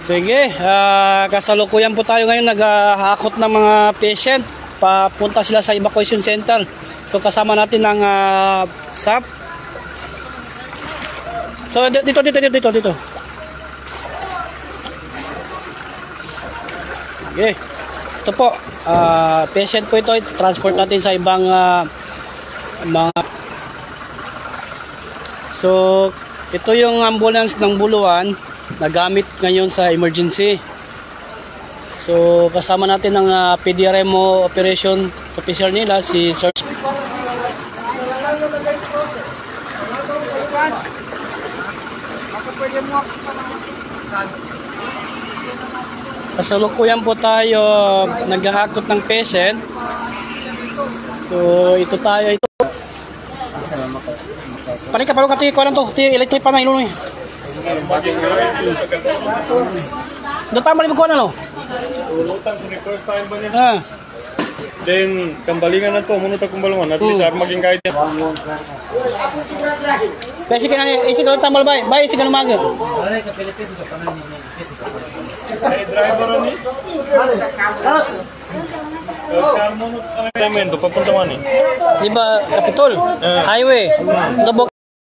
Sige, kasalukuyan po tayo ngayon naghahakot ng mga patient. Papunta sila sa evacuation center. So kasama natin ang SAP. So dito. Okay. Ito po, patient po ito. Transport natin sa ibang mga... So, ito yung ambulance ng Buluan na gamit ngayon sa emergency. So, kasama natin ang PDRMO operation officer nila, si Sir. Kasalukuyan po tayo naghahakot ng patient. So, ito tayo. Panik ka palo kati ko lang to. Ti electric pa na ilo ni. Do pa mali mo ko na lo. Ulutan sa first time ba niya? Then kambalingan na to, muna ta kumbalungan at least maging kahit yan. Basic na ni isi ko tambal bay. Bay isi ka lumag. Alay ka Pilipinas sa panan ni. Ay driver ni. Yes. Papunta man eh. Di ba Capitol? Highway. Dabok